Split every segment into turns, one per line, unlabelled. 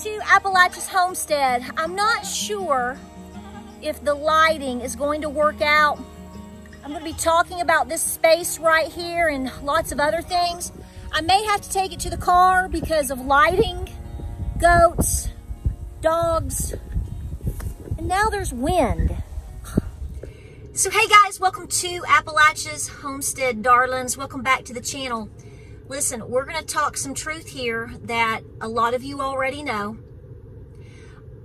to Appalachia's Homestead. I'm not sure if the lighting is going to work out. I'm going to be talking about this space right here and lots of other things. I may have to take it to the car because of lighting, goats, dogs, and now there's wind. So hey guys, welcome to Appalachia's Homestead, darlings. Welcome back to the channel. Listen, we're going to talk some truth here that a lot of you already know,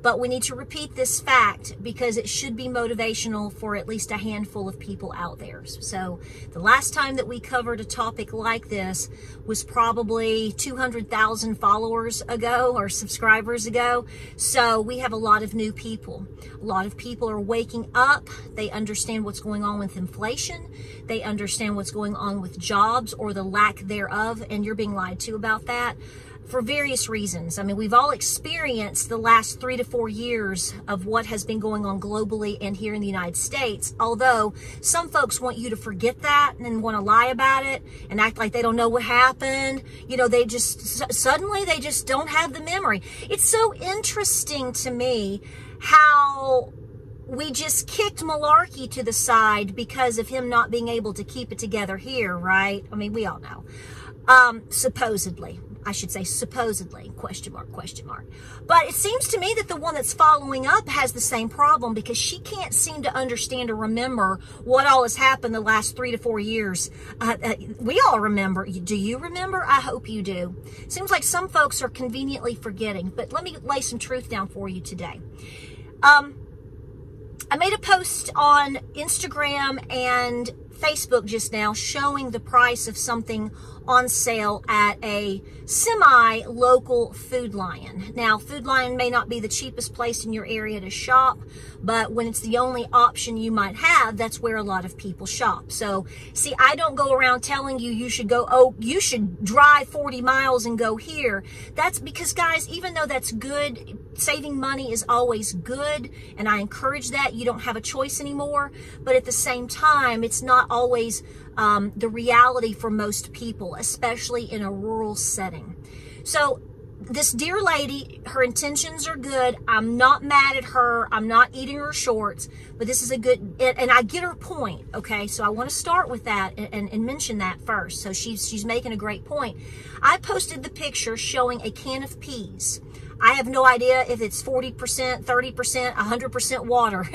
but we need to repeat this fact because it should be motivational for at least a handful of people out there. So the last time that we covered a topic like this was probably 200,000 followers ago or subscribers ago. So we have a lot of new people. A lot of people are waking up. They understand what's going on with inflation. They understand what's going on with jobs or the lack thereof, and you're being lied to about that. For various reasons. I mean, we've all experienced the last 3 to 4 years of what has been going on globally and here in the United States. Although some folks want you to forget that and want to lie about it and act like they don't know what happened. You know, they just suddenly they just don't have the memory. It's so interesting to me how we just kicked Malarkey to the side because of him not being able to keep it together here, right? I mean, we all know. Supposedly. I should say supposedly, question mark, question mark. But it seems to me that the one that's following up has the same problem because she can't seem to understand or remember what all has happened the last 3 to 4 years. We all remember. Do you remember? I hope you do. Seems like some folks are conveniently forgetting, but let me lay some truth down for you today. I made a post on Instagram and Facebook just now showing the price of something on sale at a semi-local Food Lion. Now, Food Lion may not be the cheapest place in your area to shop, but when it's the only option you might have, that's where a lot of people shop. So, see, I don't go around telling you you should go, oh, you should drive 40 miles and go here. That's because, guys, even though that's good, saving money is always good, and I encourage that. You don't have a choice anymore, but at the same time, it's not always the reality for most people, especially in a rural setting. So this dear lady, her intentions are good. I'm not mad at her. I'm not eating her shorts, but this is a good, and I get her point, okay? So I want to start with that and mention that first. So she's making a great point. I posted the picture showing a can of peas. I have no idea if it's 40%, 30%, 100% water,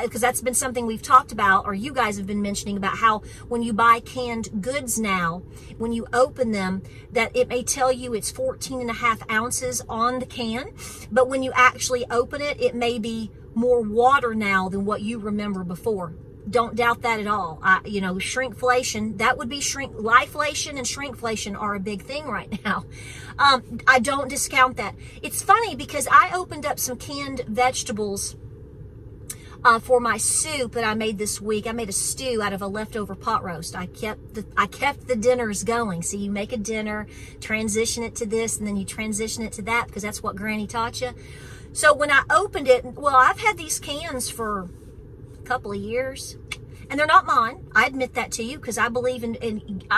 because that's been something we've talked about, or you guys have been mentioning about how when you buy canned goods now, when you open them, that it may tell you it's 14.5 ounces on the can, but when you actually open it, it may be more water now than what you remember before. Don't doubt that at all. You know, shrinkflation, that would be lifeflation and shrinkflation are a big thing right now. I don't discount that. It's funny because I opened up some canned vegetables for my soup that I made this week. I made a stew out of a leftover pot roast. I kept the dinners going. So you make a dinner, transition it to this, and then you transition it to that because that's what Granny taught you. So when I opened it, well, I've had these cans for couple of years, and they're not mine. I admit that to you because I believe in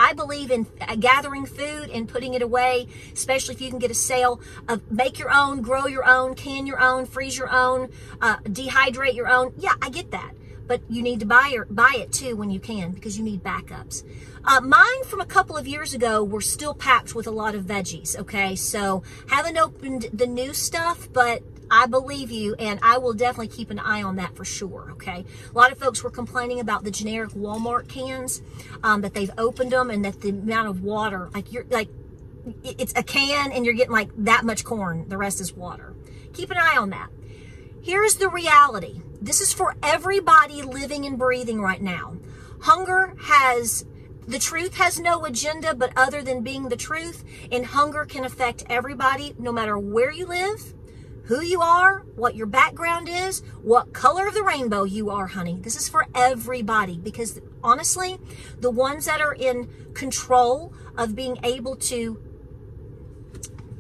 gathering food and putting it away, especially if you can get a sale of make your own, grow your own, can your own, freeze your own, dehydrate your own. Yeah, I get that, but you need to buy it too when you can because you need backups. Mine from a couple of years ago were still packed with a lot of veggies. Okay, so haven't opened the new stuff, but I believe you, and I will definitely keep an eye on that for sure, okay? A lot of folks were complaining about the generic Walmart cans, that they've opened them and that the amount of water, it's a can and you're getting like that much corn. The rest is water. Keep an eye on that. Here's the reality. This is for everybody living and breathing right now. The truth has no agenda but other than being the truth, and hunger can affect everybody no matter where you live, who you are, what your background is, what color of the rainbow you are, honey. This is for everybody because honestly, the ones that are in control of being able to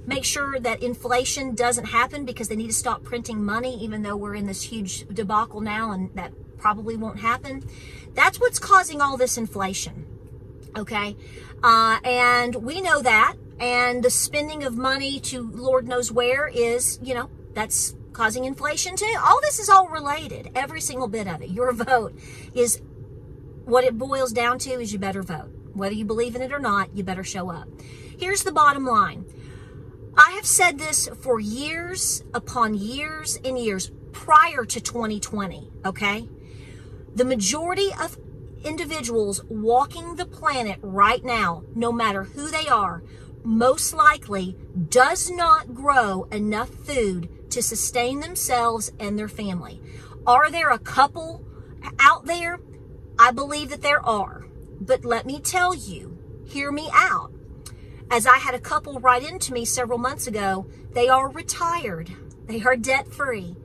make sure that inflation doesn't happen because they need to stop printing money, even though we're in this huge debacle now and that probably won't happen. That's what's causing all this inflation. Okay. And we know that. And the spending of money to Lord knows where is, you know, that's causing inflation too. All this is all related, every single bit of it. Your vote is, what it boils down to is you better vote. Whether you believe in it or not, you better show up. Here's the bottom line. I have said this for years upon years and years prior to 2020, okay? The majority of individuals walking the planet right now, no matter who they are, most likely does not grow enough food to sustain themselves and their family. Are there a couple out there? I believe that there are. But let me tell you, hear me out. As I had a couple write into me several months ago, they are retired. They are debt-free.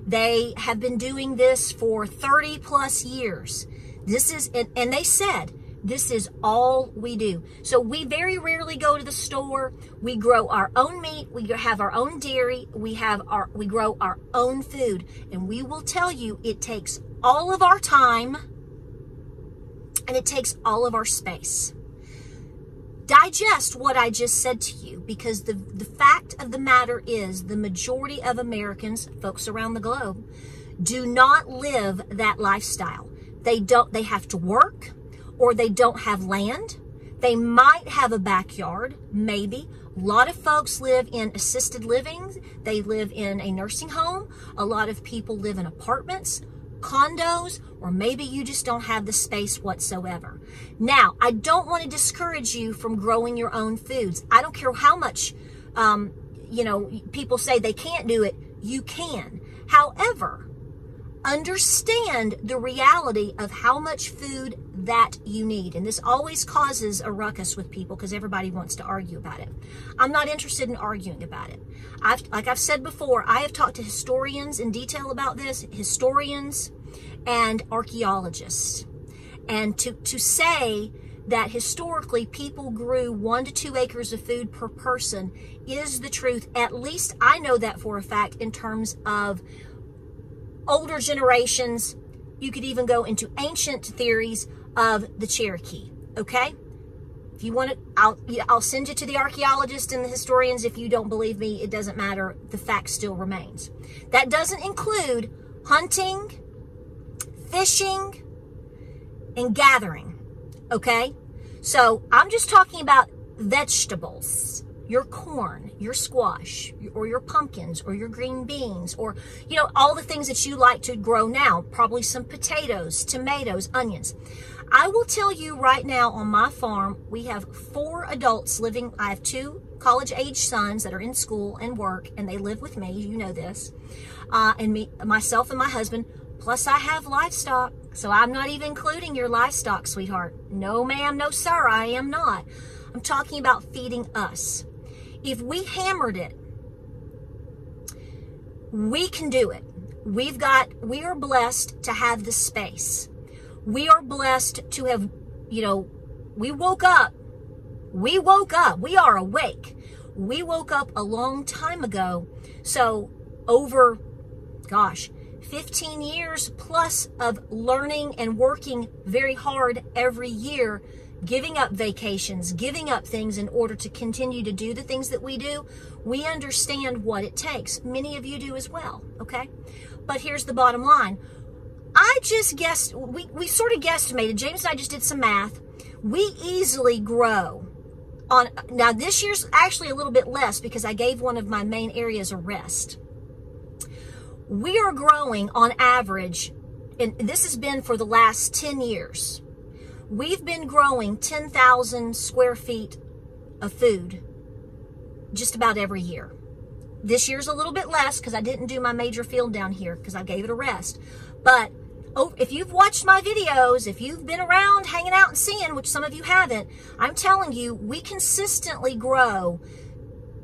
They have been doing this for 30 plus years. This is, and they said, this is all we do. So we very rarely go to the store. We grow our own meat. We have our own dairy. We grow our own food. And we will tell you it takes all of our time and it takes all of our space. Digest what I just said to you, because the fact of the matter is the majority of Americans, folks around the globe, do not live that lifestyle. They have to work, or they don't have land. They might have a backyard, maybe. A lot of folks live in assisted living. They live in a nursing home. A lot of people live in apartments, condos, or maybe you just don't have the space whatsoever. Now, I don't want to discourage you from growing your own foods. I don't care how much, you know, people say they can't do it. You can. However, understand the reality of how much food that you need. And this always causes a ruckus with people because everybody wants to argue about it. I'm not interested in arguing about it. Like I've said before, I have talked to historians in detail about this, historians and archaeologists. And to say that historically people grew 1 to 2 acres of food per person is the truth. At least I know that for a fact in terms of older generations. You could even go into ancient theories of the Cherokee, okay? If you want to, I'll send you to the archaeologists and the historians. If you don't believe me, it doesn't matter. The fact still remains. That doesn't include hunting, fishing, and gathering, okay? So I'm just talking about vegetables. Your corn, your squash, or your pumpkins, or your green beans, or, you know, all the things that you like to grow now, probably some potatoes, tomatoes, onions. I will tell you right now on my farm, we have 4 adults living. I have 2 college-age sons that are in school and work, and they live with me, you know this, and myself and my husband, plus I have livestock, so I'm not even including your livestock, sweetheart. No, ma'am, no, sir, I am not. I'm talking about feeding us. If we hammered it, we can do it. We are blessed to have the space. We are blessed to have, you know, we woke up. We are awake. We woke up a long time ago. So over, gosh, 15 years plus of learning and working very hard every year, giving up vacations, giving up things in order to continue to do the things that we do, we understand what it takes. Many of you do as well, okay? But here's the bottom line. I just guessed, we sort of guesstimated, James and I just did some math. We easily grow on, now this year's actually a little bit less because I gave one of my main areas a rest. We are growing on average, and this has been for the last 10 years, we've been growing 10,000 square feet of food just about every year. This year's a little bit less because I didn't do my major field down here because I gave it a rest. But if you've watched my videos, if you've been around hanging out and seeing, which some of you haven't, I'm telling you, we consistently grow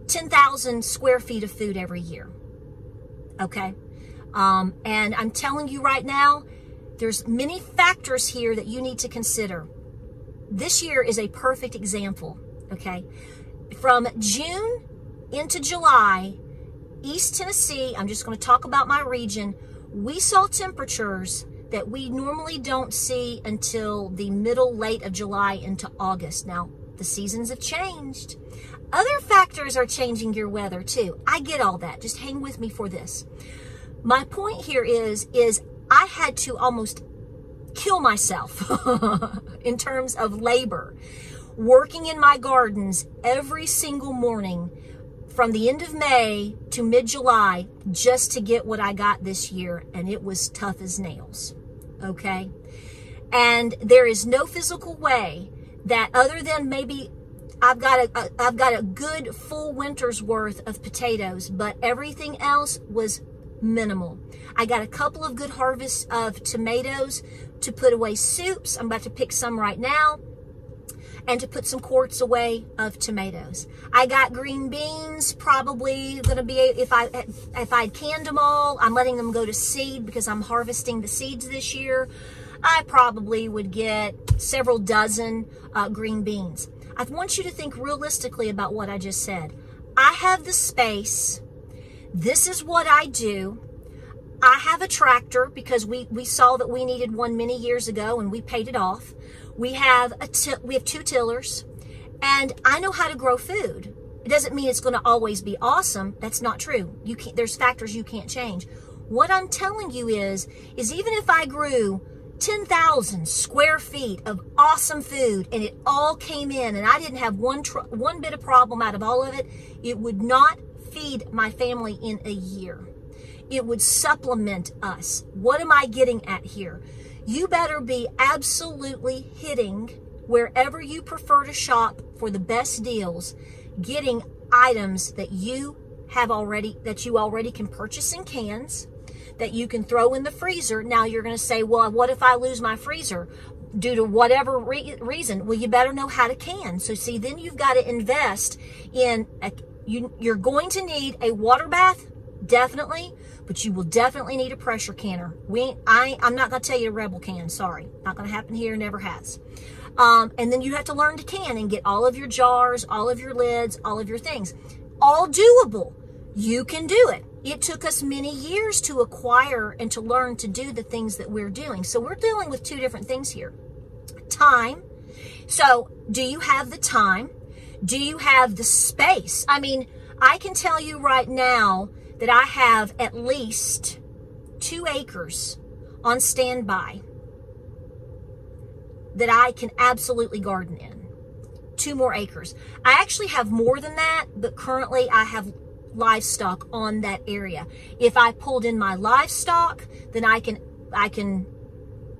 10,000 square feet of food every year. Okay? And I'm telling you right now, there's many factors here that you need to consider. This year is a perfect example, okay? From June into July, East Tennessee, I'm just going to talk about my region, we saw temperatures that we normally don't see until the middle, late of July into August. Now, the seasons have changed. Other factors are changing your weather too. I get all that. Just hang with me for this. My point here is I had to almost kill myself in terms of labor, working in my gardens every single morning from the end of May to mid-July just to get what I got this year, and it was tough as nails, okay? And there is no physical way that, other than maybe I've got a good full winter's worth of potatoes, but everything else was minimal. I got a couple of good harvests of tomatoes to put away soups. I'm about to pick some right now, and to put some quarts away of tomatoes. I got green beans, probably gonna be, if I'd canned them all, I'm letting them go to seed because I'm harvesting the seeds this year. I probably would get several dozen green beans. I want you to think realistically about what I just said. I have the space. This is what I do. I have a tractor because we saw that we needed one many years ago and we paid it off. We have two tillers, and I know how to grow food. It doesn't mean it's going to always be awesome. That's not true. There's factors you can't change. What I'm telling you is even if I grew 10,000 square feet of awesome food and it all came in and I didn't have one bit of problem out of all of it, it would not feed my family in a year. It would supplement us. What am I getting at here? You better be absolutely hitting wherever you prefer to shop for the best deals, getting items that you already can purchase in cans, that you can throw in the freezer. Now you're going to say, well, what if I lose my freezer due to whatever reason? Well, you better know how to can. So see, then you've got to invest in, you're going to need a water bath, definitely, but you will definitely need a pressure canner. I'm not going to tell you to Rebel can, sorry. Not going to happen here, never has. And then you have to learn to can and get all of your jars, all of your lids, all of your things. All doable. You can do it. It took us many years to acquire and to learn to do the things that we're doing. So we're dealing with two different things here. Time. So do you have the time? Do you have the space? I mean, I can tell you right now that I have at least 2 acres on standby that I can absolutely garden in. 2 more acres. I actually have more than that, but currently I have livestock on that area. If I pulled in my livestock, then I can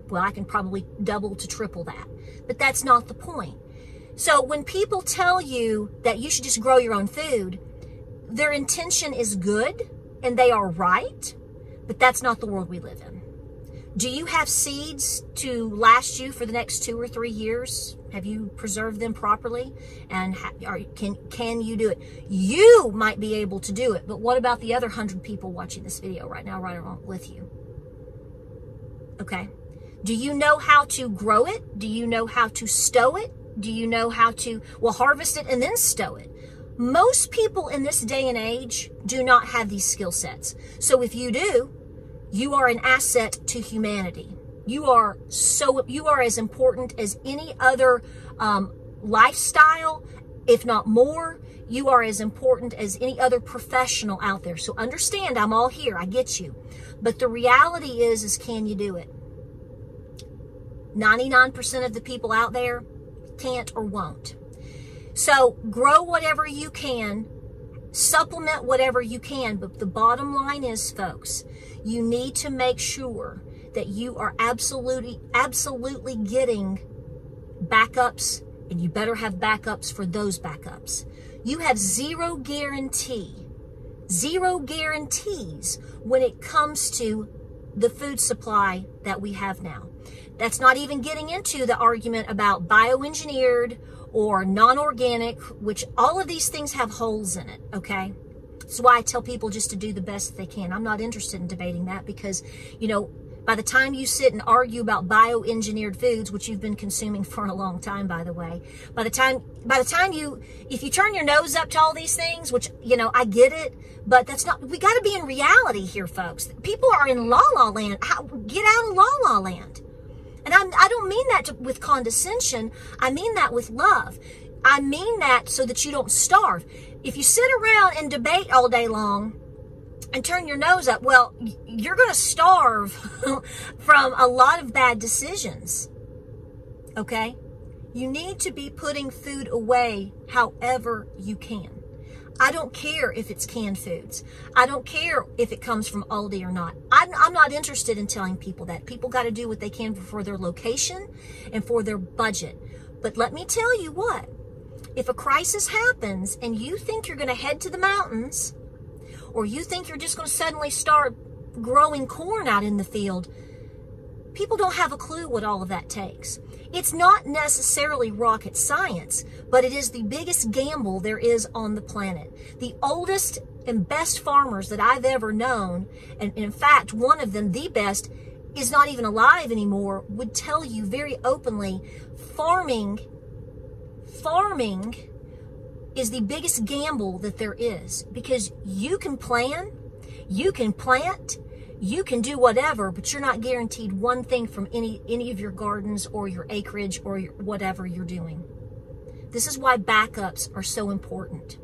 probably double to triple that. But that's not the point. So when people tell you that you should just grow your own food, their intention is good and they are right, but that's not the world we live in. Do you have seeds to last you for the next 2 or 3 years? Have you preserved them properly? And can you do it? You might be able to do it, but what about the other 100 people watching this video right now, right along with you? Okay. Do you know how to grow it? Do you know how to stow it? Do you know how to, harvest it and then stow it? Most people in this day and age do not have these skill sets. So if you do, you are an asset to humanity. You are as important as any other lifestyle, if not more. You are as important as any other professional out there. So understand, I'm all here. I get you. But the reality is can you do it? 99% of the people out there can't or won't. So grow whatever you can, supplement whatever you can. But the bottom line is, folks, you need to make sure that you are absolutely getting backups, and you better have backups for those backups. You have zero guarantees when it comes to the food supply that we have now. That's not even getting into the argument about bioengineered or non-organic, which all of these things have holes in it, okay? That's why I tell people just to do the best they can. I'm not interested in debating that because, by the time you sit and argue about bioengineered foods, which you've been consuming for a long time, by the way, by the time if you turn your nose up to all these things, which, I get it, but that's not, we got to be in reality here, folks. People are in la-la land. Get out of la-la land. And I don't mean that with condescension. I mean that with love. I mean that so that you don't starve. If you sit around and debate all day long and turn your nose up, well, you're going to starve from a lot of bad decisions. Okay? You need to be putting food away however you can. I don't care if it's canned foods. I don't care if it comes from Aldi or not. I'm not interested in telling people that. People got to do what they can for their location and for their budget. But let me tell you what. If a crisis happens and you think you're going to head to the mountains, or you think you're just going to suddenly start growing corn out in the field, people don't have a clue what all of that takes. It's not necessarily rocket science, but it is the biggest gamble there is on the planet. The oldest and best farmers that I've ever known, and in fact, one of them, the best, is not even alive anymore, would tell you very openly, farming is the biggest gamble that there is, because you can plan, you can plant, you can do whatever, but you're not guaranteed one thing from any of your gardens or your acreage or whatever you're doing. This is why backups are so important.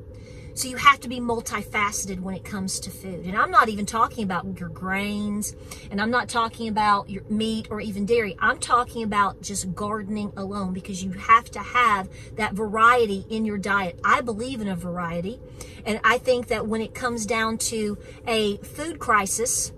So you have to be multifaceted when it comes to food. And I'm not even talking about your grains, and I'm not talking about your meat or even dairy. I'm talking about just gardening alone, because you have to have that variety in your diet. I believe in a variety, and I think that when it comes down to a food crisis,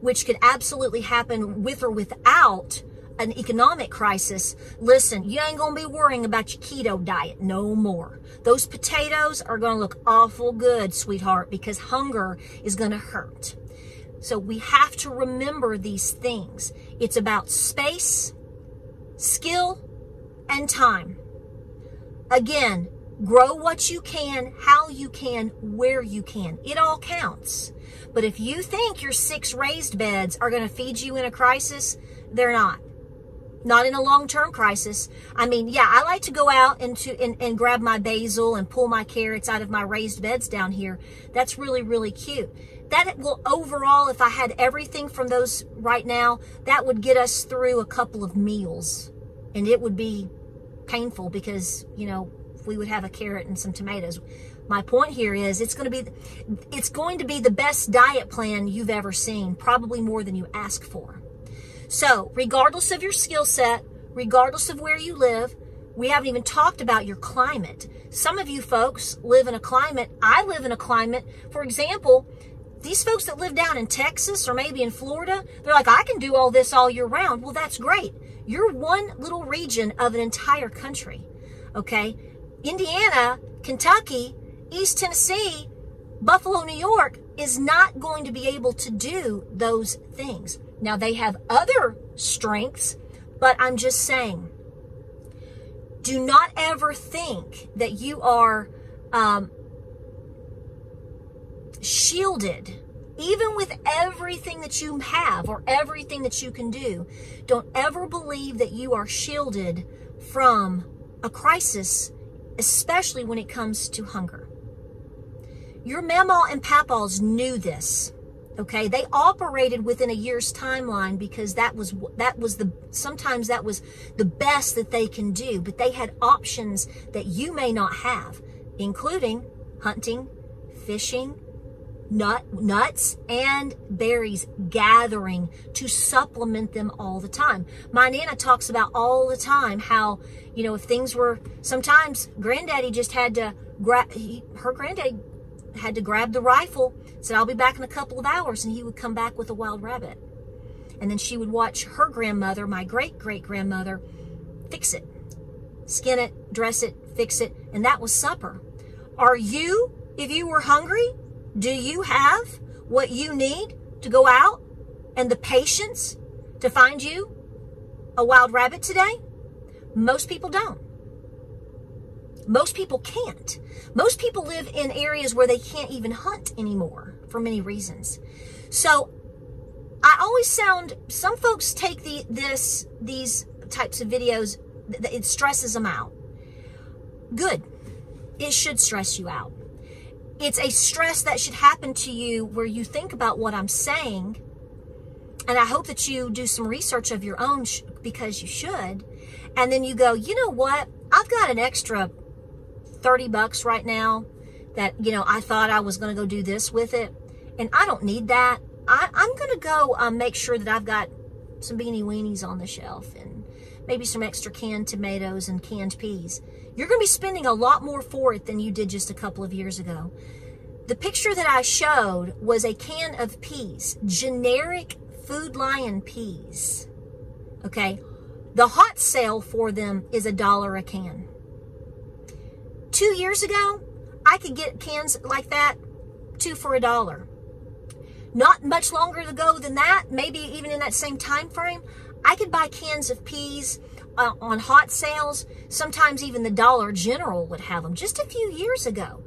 which could absolutely happen with or without an economic crisis, listen, you ain't gonna be worrying about your keto diet no more. Those potatoes are gonna look awful good, sweetheart, because hunger is gonna hurt. So we have to remember these things. It's about space, skill, and time. Again, grow what you can, how you can, where you can. It all counts. But if you think your 6 raised beds are going to feed you in a crisis, they're not. Not in a long-term crisis. I mean, yeah, I like to go out and grab my basil and pull my carrots out of my raised beds down here. That's really, really cute. That will overall, if I had everything from those right now, that would get us through a couple of meals. And it would be painful because, you know, we would have a carrot and some tomatoes. My point here is it's going to be the best diet plan you've ever seen, probably more than you ask for. So regardless of your skill set, regardless of where you live, we haven't even talked about your climate. Some of you folks live in a climate, I live in a climate, for example, these folks that live down in Texas or maybe in Florida, they're like, I can do all this all year round. Well, that's great. You're one little region of an entire country, okay? Indiana, Kentucky, East Tennessee, Buffalo, New York is not going to be able to do those things. Now, they have other strengths, but I'm just saying, do not ever think that you are shielded, even with everything that you have or everything that you can do. Don't ever believe that you are shielded from a crisis, especially when it comes to hunger. Your mamaw and papaws knew this, okay? They operated within a year's timeline because sometimes that was the best that they can do, but they had options that you may not have, including hunting, fishing, nuts and berries, gathering to supplement them all the time. My Nana talks about all the time how, you know, if things were, sometimes granddaddy just had to her granddaddy had to grab the rifle, said, I'll be back in a couple of hours, and he would come back with a wild rabbit. And then she would watch her grandmother, my great-great-grandmother, fix it, skin it, dress it, fix it, and that was supper. Are you, if you were hungry, do you have what you need to go out and the patience to find you a wild rabbit today? Most people don't. Most people can't. Most people live in areas where they can't even hunt anymore for many reasons. So I always some folks take these types of videos, it stresses them out. Good. It should stress you out. It's a stress that should happen to you where you think about what I'm saying, and I hope that you do some research of your own because you should, and then you go, you know what? I've got an extra 30 bucks right now that, you know, I thought I was going to go do this with it, and I don't need that. I'm going to go make sure that I've got some beanie weenies on the shelf and maybe some extra canned tomatoes and canned peas. You're going to be spending a lot more for it than you did just a couple of years ago. The picture that I showed was a can of peas, generic Food Lion peas. Okay, the hot sale for them is $1 a can. 2 years ago, I could get cans like that 2 for $1. Not much longer ago than that, maybe even in that same time frame, I could buy cans of peas on hot sales. Sometimes even the Dollar General would have them just a few years ago.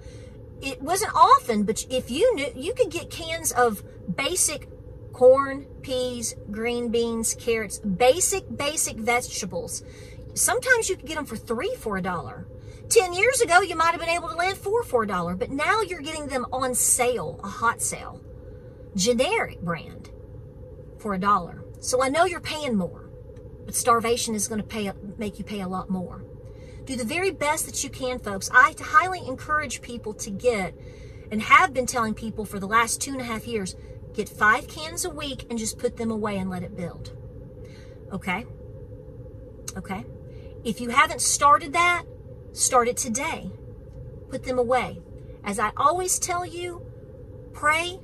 It wasn't often, but if you knew, you could get cans of basic corn, peas, green beans, carrots, basic vegetables. Sometimes you could get them for $3 for $1. 10 years ago, you might have been able to land $4 for $1, but now you're getting them on sale, a hot sale, generic brand for $1. So I know you're paying more, but starvation is going to make you pay a lot more. Do the very best that you can, folks. I highly encourage people to get, and have been telling people for the last 2.5 years, get 5 cans a week and just put them away and let it build. Okay? Okay? If you haven't started that, start it today. Put them away. As I always tell you, pray,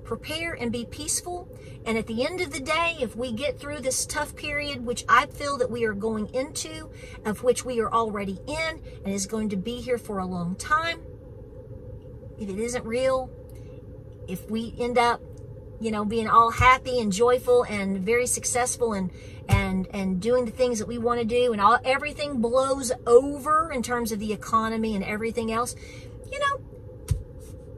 prepare, and be peaceful. And at the end of the day, if we get through this tough period, which I feel that we are going into, of which we are already in, and is going to be here for a long time, if it isn't real, if we end up, you know, being all happy and joyful and very successful and doing the things that we want to do, and everything blows over in terms of the economy and everything else, you know,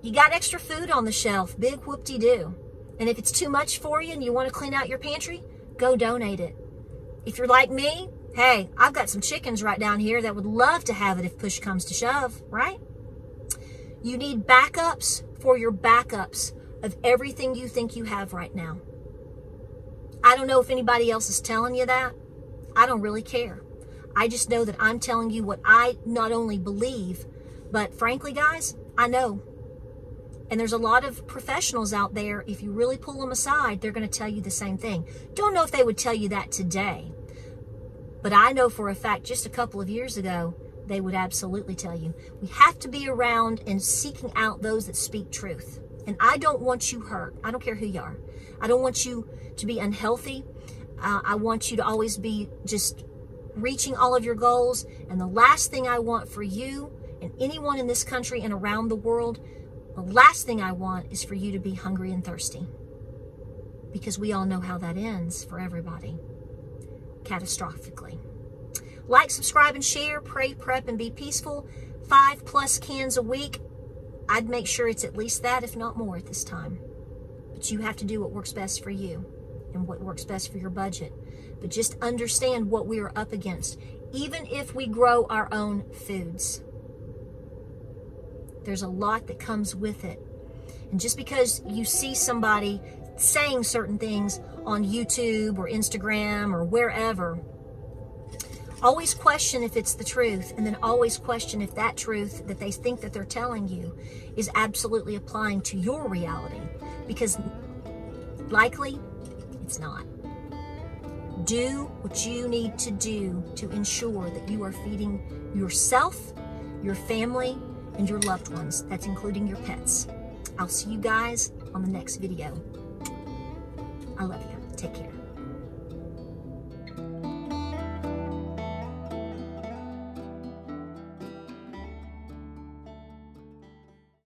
you got extra food on the shelf. Big whoop-de-doo. And if it's too much for you and you want to clean out your pantry, go donate it. If you're like me, hey, I've got some chickens right down here that would love to have it if push comes to shove, right? You need backups for your backups of everything you think you have right now. I don't know if anybody else is telling you that. I don't really care. I just know that I'm telling you what I not only believe, but frankly, guys, I know. And there's a lot of professionals out there, if you really pull them aside, they're going to tell you the same thing. Don't know if they would tell you that today, but I know for a fact just a couple of years ago, they would absolutely tell you. We have to be around and seeking out those that speak truth. And I don't want you hurt. I don't care who you are. I don't want you to be unhealthy. I want you to always be just reaching all of your goals. And the last thing I want for you and anyone in this country and around the world, the last thing I want is for you to be hungry and thirsty. Because we all know how that ends for everybody. Catastrophically. Like, subscribe, and share. Pray, prep, and be peaceful. 5+ cans a week. I'd make sure it's at least that, if not more at this time. But you have to do what works best for you and what works best for your budget. But just understand what we are up against. Even if we grow our own foods, there's a lot that comes with it. And just because you see somebody saying certain things on YouTube or Instagram or wherever, always question if it's the truth, and then always question if that truth that they think that they're telling you is absolutely applying to your reality, because likely it's not. Do what you need to do to ensure that you are feeding yourself, your family, and your loved ones. That's including your pets. I'll see you guys on the next video. I love you. Take care.